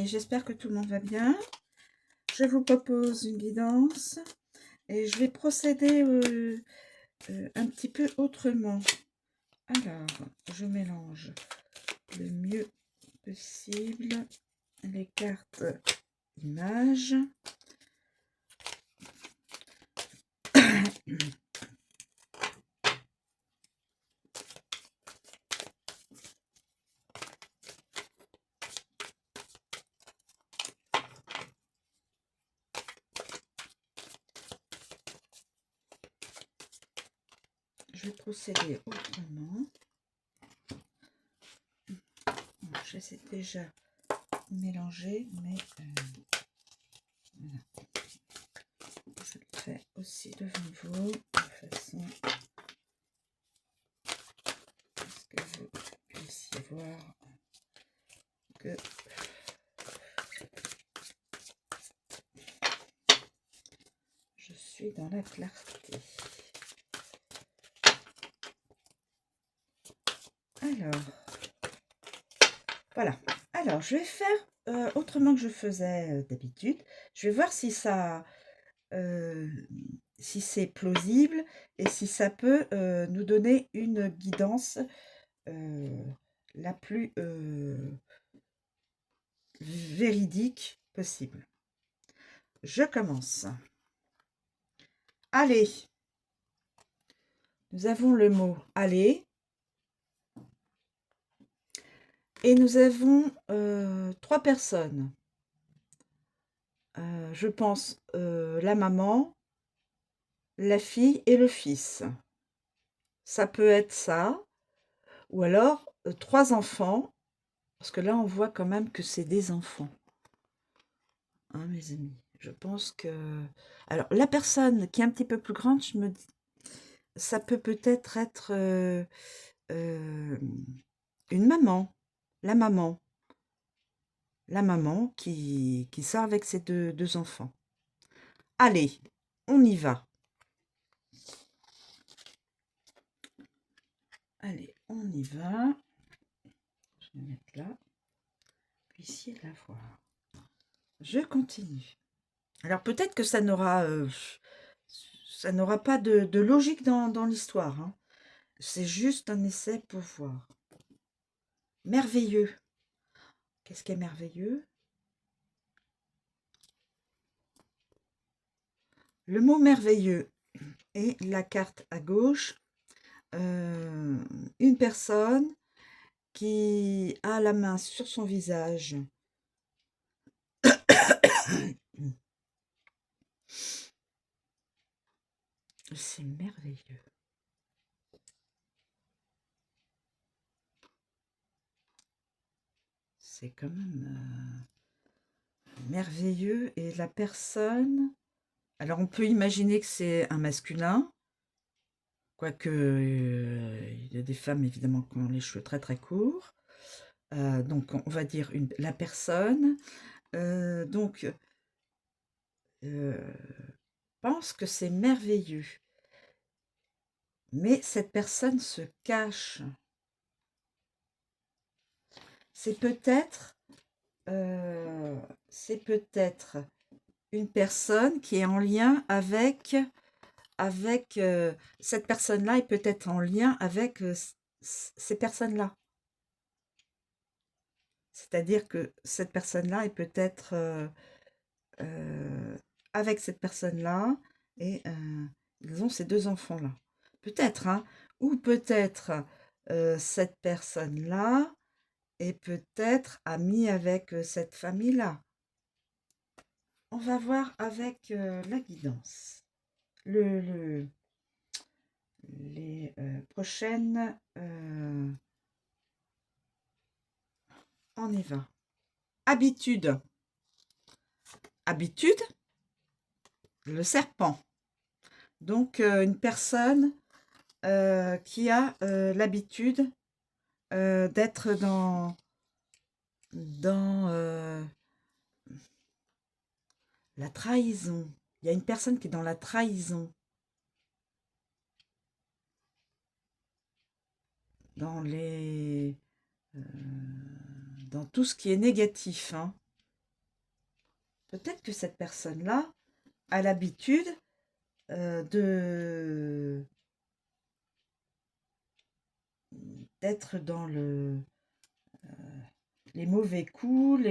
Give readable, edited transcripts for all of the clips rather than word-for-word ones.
j'espère que tout le monde va bien. Je vous propose une guidance et je vais procéder un petit peu autrement. Alors, je mélange le mieux possible les cartes images. Je vais procéder autrement. J'essaie déjà de mélanger, mais voilà. Je le fais aussi devant vous, de façon à ce que vous puissiez voir que je suis dans la clarté. Alors, voilà. Alors, je vais faire autrement que je faisais d'habitude. Je vais voir si ça, si c'est plausible et si ça peut nous donner une guidance la plus véridique possible. Je commence. Allez. Nous avons le mot aller. Et nous avons 3 personnes. Je pense la maman, la fille et le fils. Ça peut être ça. Ou alors 3 enfants. Parce que là, on voit quand même que c'est des enfants. Hein, mes amis. Je pense que... Alors, la personne qui est un petit peu plus grande, je me dis... Ça peut peut-être être, une maman. La maman. La maman qui sort avec ses deux enfants. Allez, on y va. Allez, on y va. Je vais mettre là. Puissiez la voir. Je continue. Alors peut-être que ça n'aura pas de logique dans l'histoire. Hein. C'est juste un essai pour voir. Merveilleux. Qu'est-ce qui est merveilleux? Le mot merveilleux et la carte à gauche. Une personne qui a la main sur son visage. C'est merveilleux. C'est quand même merveilleux. Et la personne... Alors, on peut imaginer que c'est un masculin. Quoique, il y a des femmes, évidemment, qui ont les cheveux très, très courts. Donc, on va dire la personne. Donc, pense que c'est merveilleux. Mais cette personne se cache. C'est peut-être une personne qui est en lien avec cette personne-là est peut-être en lien avec ces personnes-là. C'est-à-dire que cette personne-là est peut-être avec cette personne-là et ils ont ces 2 enfants-là. Peut-être, hein. Ou peut-être cette personne-là est peut-être amie avec cette famille-là. On va voir avec la guidance. Les prochaines... on y va. Habitude. Habitude, le serpent. Donc, une personne qui a l'habitude d'être dans la trahison. Il y a une personne qui est dans la trahison. Dans tout ce qui est négatif. Hein. peut-être que cette personne-là a l'habitude de d'être dans les mauvais coups,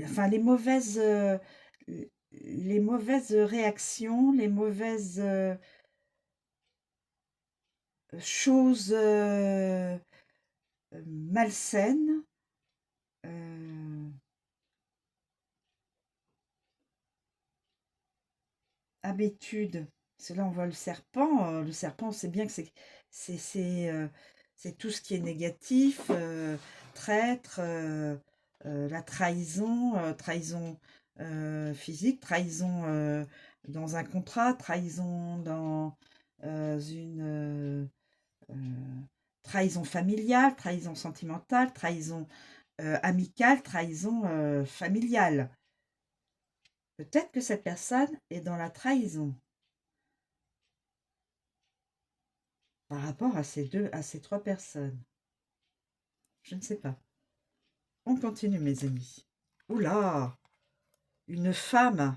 enfin, les mauvaises réactions, les mauvaises choses malsaines. euh, Habitude, c'est là on voit le serpent. Le serpent, on sait bien que c'est c'est euh, c'est tout ce qui est négatif, traître, la trahison, trahison physique, trahison dans un contrat, trahison dans une trahison familiale, trahison sentimentale, trahison amicale, trahison familiale. Peut-être que cette personne est dans la trahison par rapport à ces trois personnes. Je ne sais pas. On continue, mes amis. Oula, une femme.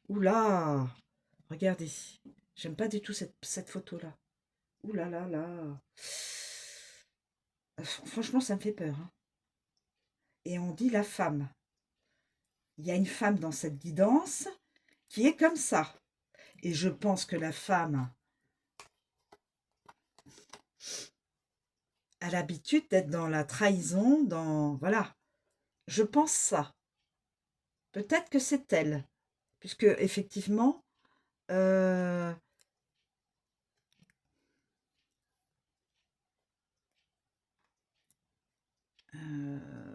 Oula, regardez. J'aime pas du tout cette photo-là. Oula là là. Franchement, ça me fait peur, hein. Et on dit la femme. Il y a une femme dans cette guidance qui est comme ça. Et je pense que la femme a l'habitude d'être dans la trahison, dans... Voilà. Je pense ça. Peut-être que c'est elle. Puisque, effectivement, euh,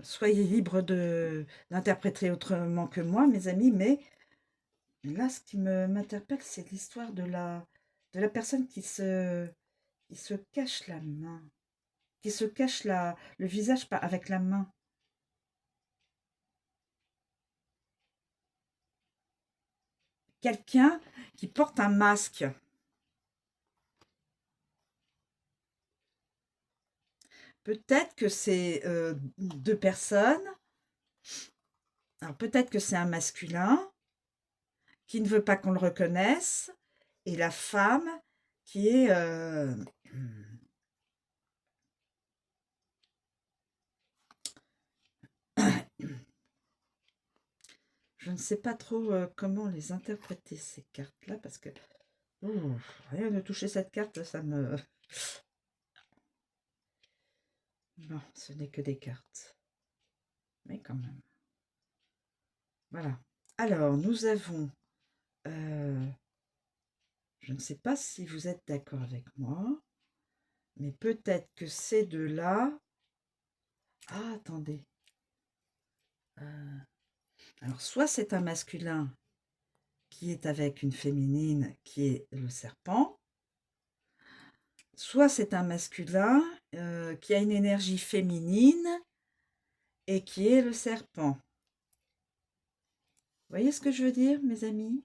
soyez libres d'interpréter autrement que moi, mes amis, mais là, ce qui m'interpelle, c'est l'histoire de la personne qui se cache la main, qui se cache le visage avec la main. Quelqu'un qui porte un masque. Peut-être que c'est deux personnes. Alors peut-être que c'est un masculin qui ne veut pas qu'on le reconnaisse et la femme qui est je ne sais pas trop comment les interpréter ces cartes-là parce que rien de toucher cette carte, ça me... Non, ce n'est que des cartes. Mais quand même. Voilà. Alors, nous avons... je ne sais pas si vous êtes d'accord avec moi, mais peut-être que ces deux-là... Ah, attendez. Alors, soit c'est un masculin qui est avec une féminine qui est le serpent, soit c'est un masculin qui a une énergie féminine et qui est le serpent. Vous voyez ce que je veux dire, mes amis?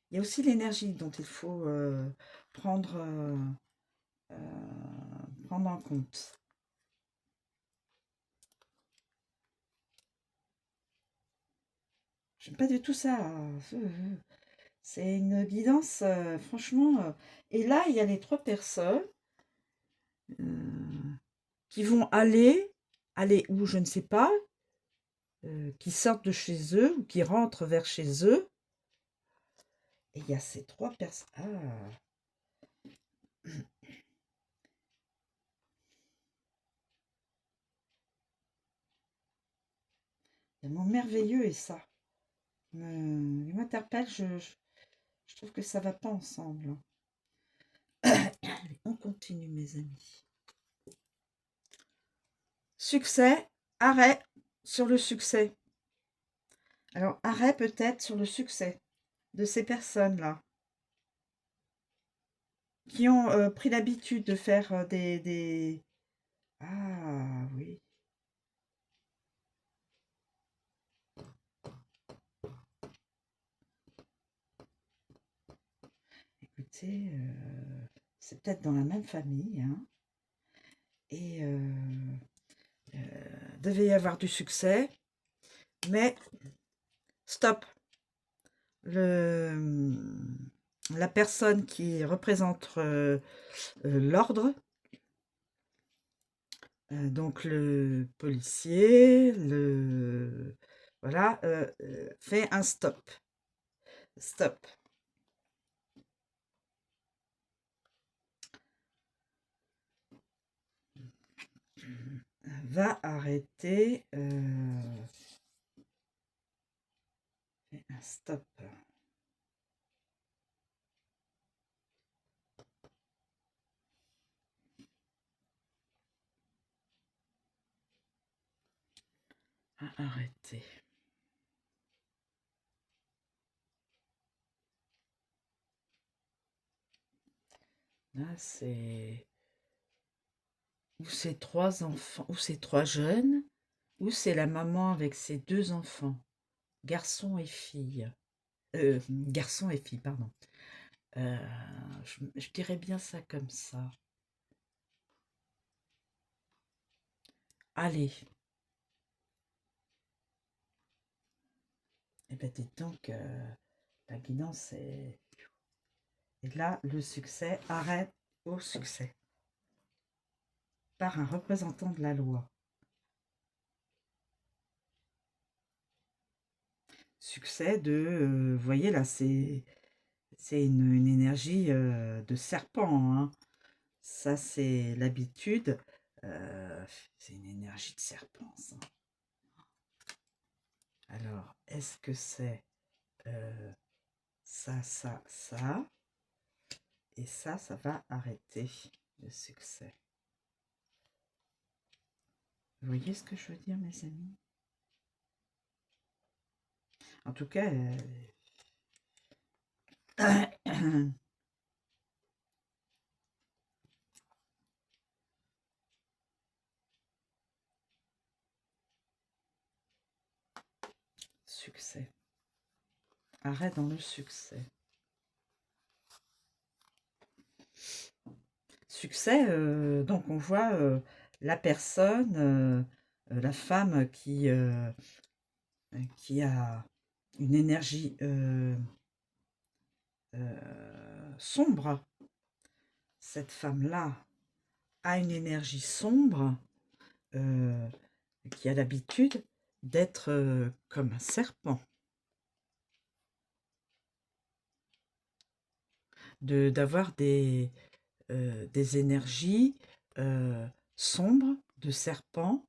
Il y a aussi l'énergie dont il faut prendre, prendre en compte. J'aime pas du tout ça. C'est une guidance, franchement. Et là, il y a les trois personnes euh, qui vont aller où, je ne sais pas, qui sortent de chez eux ou qui rentrent vers chez eux. Et il y a ces trois personnes. Ah, le mot merveilleux et ça. Il m'interpelle, je trouve que ça va pas ensemble. Allez, on continue, mes amis. Succès, arrêt sur le succès. Alors, arrêt peut-être sur le succès de ces personnes-là qui ont pris l'habitude de faire des... Ah oui, écoutez, c'est peut-être dans la même famille, hein, et devait y avoir du succès. Mais stop. La personne qui représente l'ordre, donc le policier, voilà, fait un stop. Stop. Va arrêter. Fait un stop. Arrêter. Là, c'est... Ou c'est 3 enfants, ou c'est 3 jeunes, ou c'est la maman avec ses 2 enfants, garçon et fille. Garçon et fille, pardon. Je dirais bien ça comme ça. Allez. Eh ben, dites donc, la guidance est... Et là, le succès arrête au succès. Par un représentant de la loi. Succès de... vous voyez là, c'est une énergie de serpent, hein. Ça, c'est l'habitude. C'est une énergie de serpent, ça. Alors, est-ce que c'est ça, ça, ça? Et ça va arrêter le succès. Vous voyez ce que je veux dire, mes amis? En tout cas, succès. Arrêt dans le succès. Succès, donc on voit la personne, la femme qui a une énergie sombre. Cette femme-là a une énergie sombre qui a l'habitude d'être comme un serpent. D'avoir des énergies sombres, de serpent,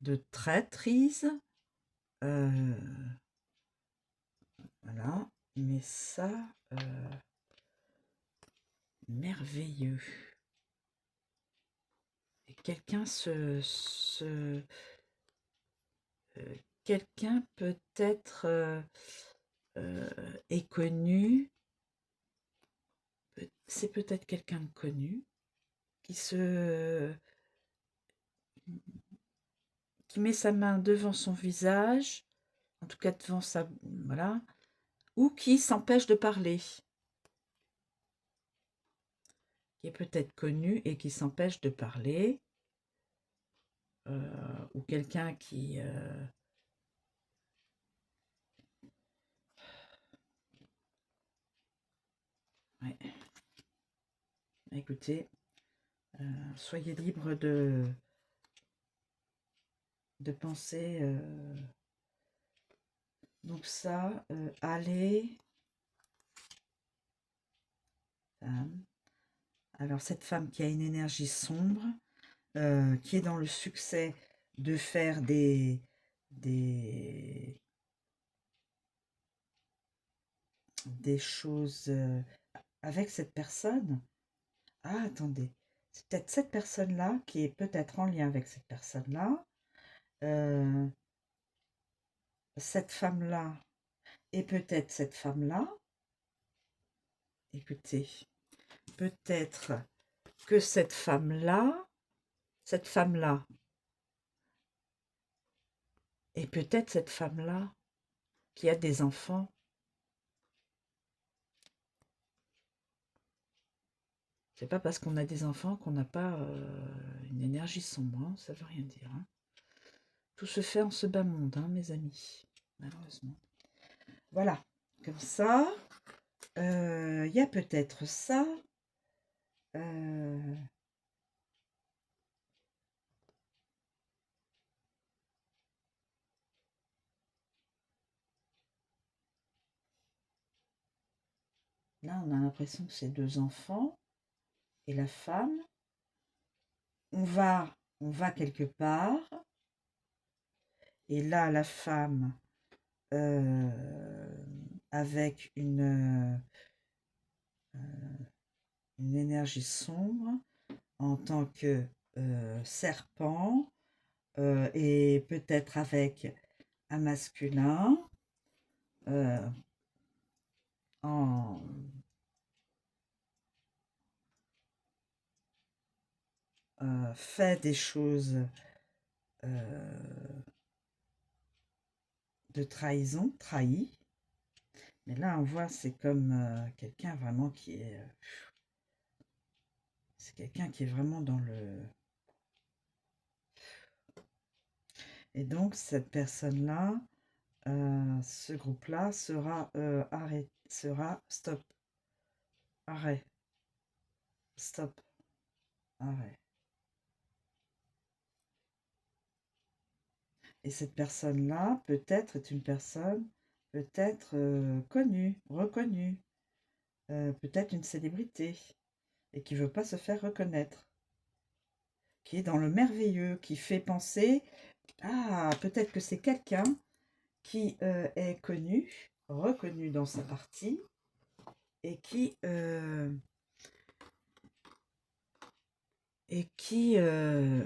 de traîtrise. Voilà, mais ça, merveilleux. Et quelqu'un quelqu'un peut-être est connu, c'est peut-être quelqu'un de connu qui met sa main devant son visage, en tout cas devant sa... Voilà, ou qui s'empêche de parler, qui est peut-être connu et qui s'empêche de parler, ou quelqu'un qui... Ouais. Écoutez, soyez libre de penser... Donc ça, allez... Alors cette femme qui a une énergie sombre, qui est dans le succès de faire des choses avec cette personne. Ah, attendez, c'est peut-être cette personne-là qui est peut-être en lien avec cette personne-là. Cette femme-là et peut-être cette femme-là. Écoutez, peut-être que cette femme-là, et peut-être cette femme-là qui a des enfants. C'est pas parce qu'on a des enfants qu'on n'a pas une énergie sombre, hein, ça veut rien dire. Hein. Tout se fait en ce bas monde, hein, mes amis, malheureusement. Voilà, comme ça, il y a peut-être ça. euh, Là, on a l'impression que c'est 2 enfants et la femme. On va quelque part, et là, la femme, euh, avec une énergie sombre, en tant que serpent, et peut-être avec un masculin, euh, en, fait des choses de trahison, trahi. Mais là, on voit, c'est comme quelqu'un vraiment qui est... c'est quelqu'un qui est vraiment dans le... Et donc, cette personne-là, ce groupe-là sera stop, arrêt, stop, arrêt. Et cette personne-là, peut-être, est une personne peut-être connue, reconnue, peut-être une célébrité, et qui veut pas se faire reconnaître, qui est dans le merveilleux, qui fait penser, ah, peut-être que c'est quelqu'un qui est connu, reconnu dans sa partie, et qui,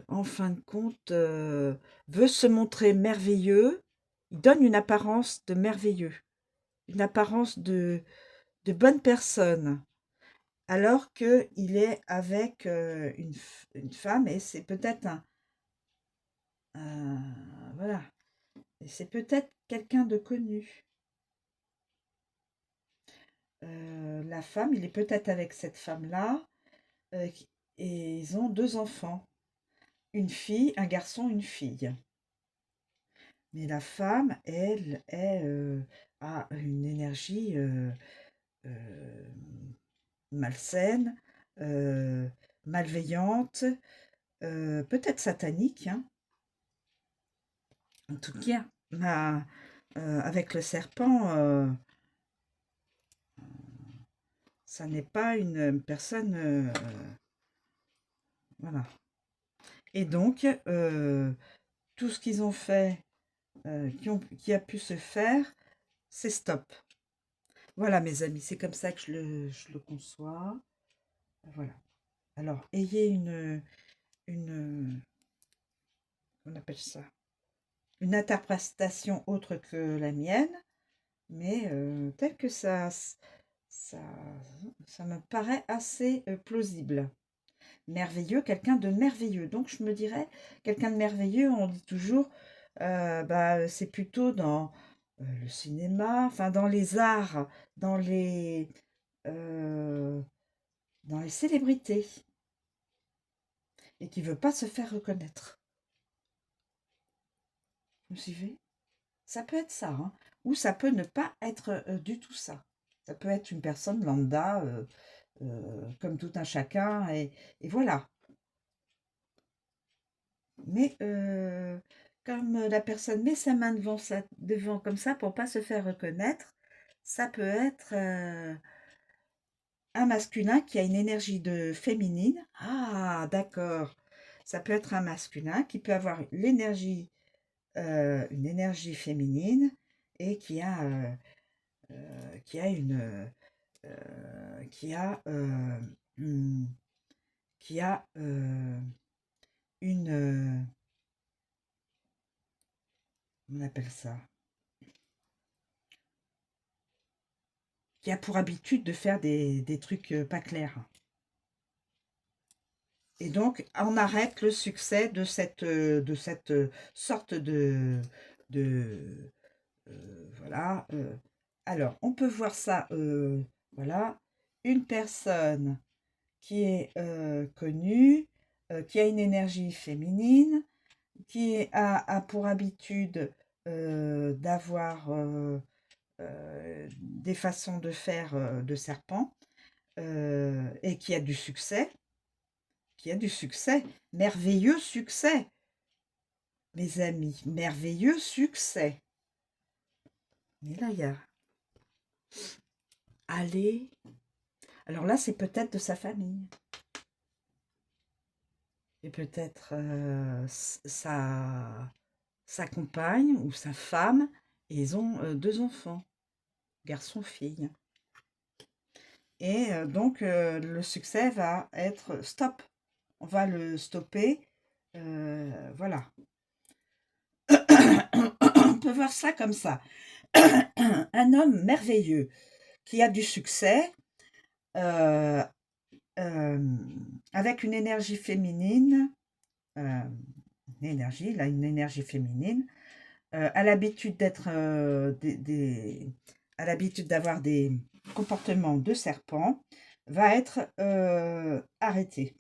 en fin de compte, veut se montrer merveilleux. Il donne une apparence de merveilleux, une apparence de bonne personne, alors qu'il est avec une femme, et c'est peut-être voilà, et c'est peut-être quelqu'un de connu. La femme, il est peut-être avec cette femme-là, et ils ont 2 enfants, une fille, un garçon, une fille. Mais la femme, elle, a une énergie malsaine, euh, malveillante, peut-être satanique, hein. En tout cas, avec le serpent, ça n'est pas une personne... voilà. Et donc, tout ce qu'ils ont fait, qui a pu se faire, c'est stop. Voilà, mes amis, c'est comme ça que je le conçois. Voilà. Alors, ayez on appelle ça, une interprétation autre que la mienne, mais tel que ça, ça me paraît assez plausible. Merveilleux, quelqu'un de merveilleux. Donc, je me dirais, quelqu'un de merveilleux, on dit toujours, c'est plutôt dans le cinéma, enfin, dans les arts, dans les, euh, dans les célébrités, et qui veut pas se faire reconnaître. Vous me suivez? Ça peut être ça, hein. Ou ça peut ne pas être du tout ça. Ça peut être une personne lambda, comme tout un chacun, et voilà. Mais comme la personne met sa main devant comme ça pour pas se faire reconnaître, ça peut être un masculin qui a une énergie de féminine. Ah, d'accord. Ça peut être un masculin qui peut avoir une énergie féminine, et qui a une, qui a, mmh, qui a, une, on appelle ça? Qui a pour habitude de faire des trucs, pas clairs. Et donc on arrête le succès de cette sorte de, voilà, alors on peut voir ça, voilà, une personne qui est connue, qui a une énergie féminine, a pour habitude d'avoir des façons de faire de serpent et qui a du succès, merveilleux succès, mes amis, merveilleux succès. Mais là, il y a aller. Alors là, c'est peut-être de sa famille. Et peut-être sa compagne ou sa femme. Et ils ont 2 enfants, garçon-fille. Et donc, le succès va être stop. On va le stopper. Voilà. On peut voir ça comme ça. Un homme merveilleux qui a du succès, euh, avec une énergie féminine, il a une énergie féminine, a l'habitude d'être a l'habitude d'avoir des comportements de serpent, va être arrêté.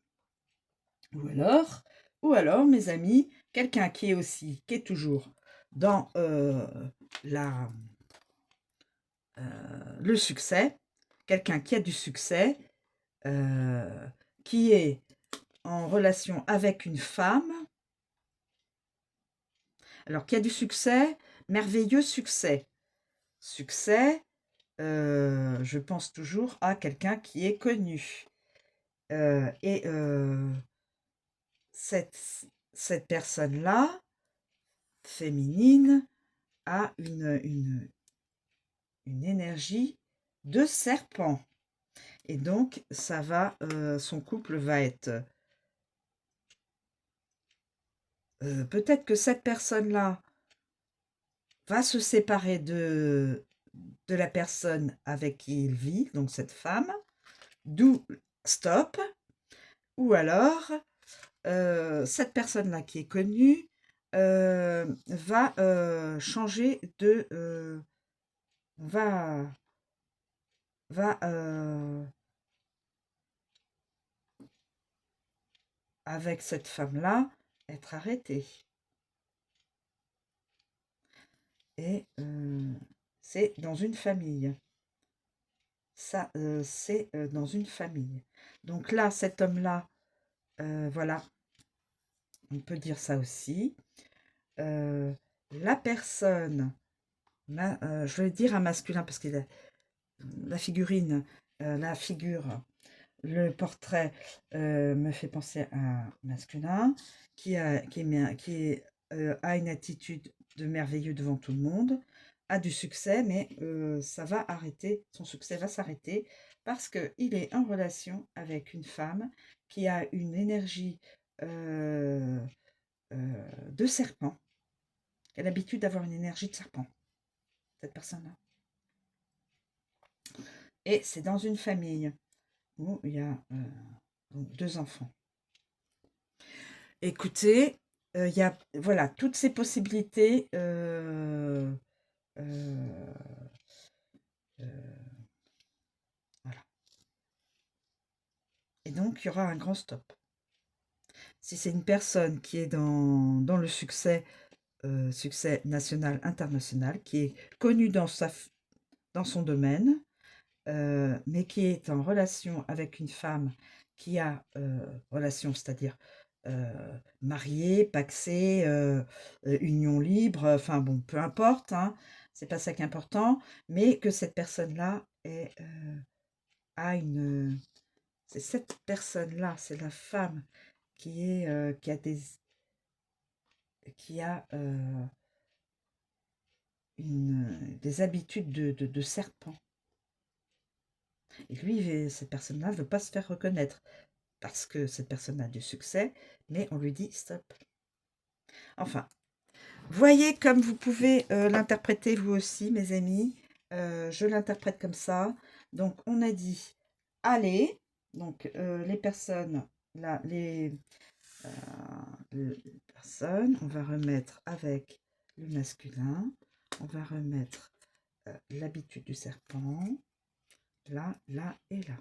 Ou alors, mes amis, quelqu'un qui est toujours dans le succès, quelqu'un qui a du succès, qui est en relation avec une femme, alors qui a du succès, merveilleux succès. Succès, je pense toujours à quelqu'un qui est connu. Et cette personne-là, féminine, a une énergie de serpent. Et donc, ça va, son couple va être... peut-être que cette personne-là va se séparer de la personne avec qui il vit, donc cette femme, d'où stop, ou alors cette personne-là qui est connue va changer de... va avec cette femme-là être arrêtée. Et c'est dans une famille. Ça, c'est dans une famille. Donc là, cet homme-là, voilà, on peut dire ça aussi. La personne, je vais dire un masculin parce que la figurine, la figure, le portrait me fait penser à un masculin qui a une attitude de merveilleux devant tout le monde, a du succès, mais ça va arrêter, son succès va s'arrêter parce qu'il est en relation avec une femme qui a une énergie de serpent. Elle a l'habitude d'avoir une énergie de serpent, cette personne-là. Et c'est dans une famille où il y a donc 2 enfants. Écoutez, il y a voilà, toutes ces possibilités, voilà. Et donc il y aura un grand stop. Si c'est une personne qui est dans le succès, succès national, international, qui est connue dans son domaine, mais qui est en relation avec une femme qui a relation, c'est-à-dire mariée, pacsée, union libre, enfin bon, peu importe, hein, c'est pas ça qui est important, mais que cette personne-là a une... C'est cette personne-là, c'est la femme qui a des habitudes de serpent. Et lui, cette personne-là ne veut pas se faire reconnaître parce que cette personne a du succès, mais on lui dit stop. Enfin, voyez comme vous pouvez l'interpréter vous aussi, mes amis. Je l'interprète comme ça. Donc, on a dit allez. Donc, les personnes, là, les personnes, on va remettre avec le masculin. On va remettre l'habitude du serpent. Là, là et là.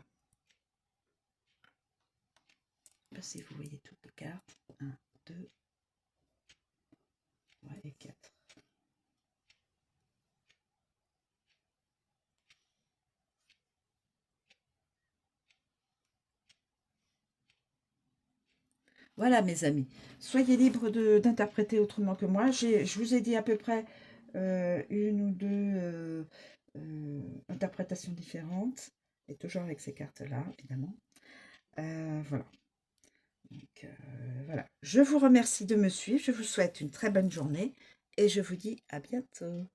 Je ne sais pas si vous voyez toutes les cartes. 1, 2, Ouais, et 4. Voilà, mes amis. Soyez libres d'interpréter autrement que moi. Je vous ai dit à peu près une ou deux interprétations différentes, et toujours avec ces cartes-là, évidemment. Voilà. Donc, voilà. Je vous remercie de me suivre. Je vous souhaite une très bonne journée et je vous dis à bientôt.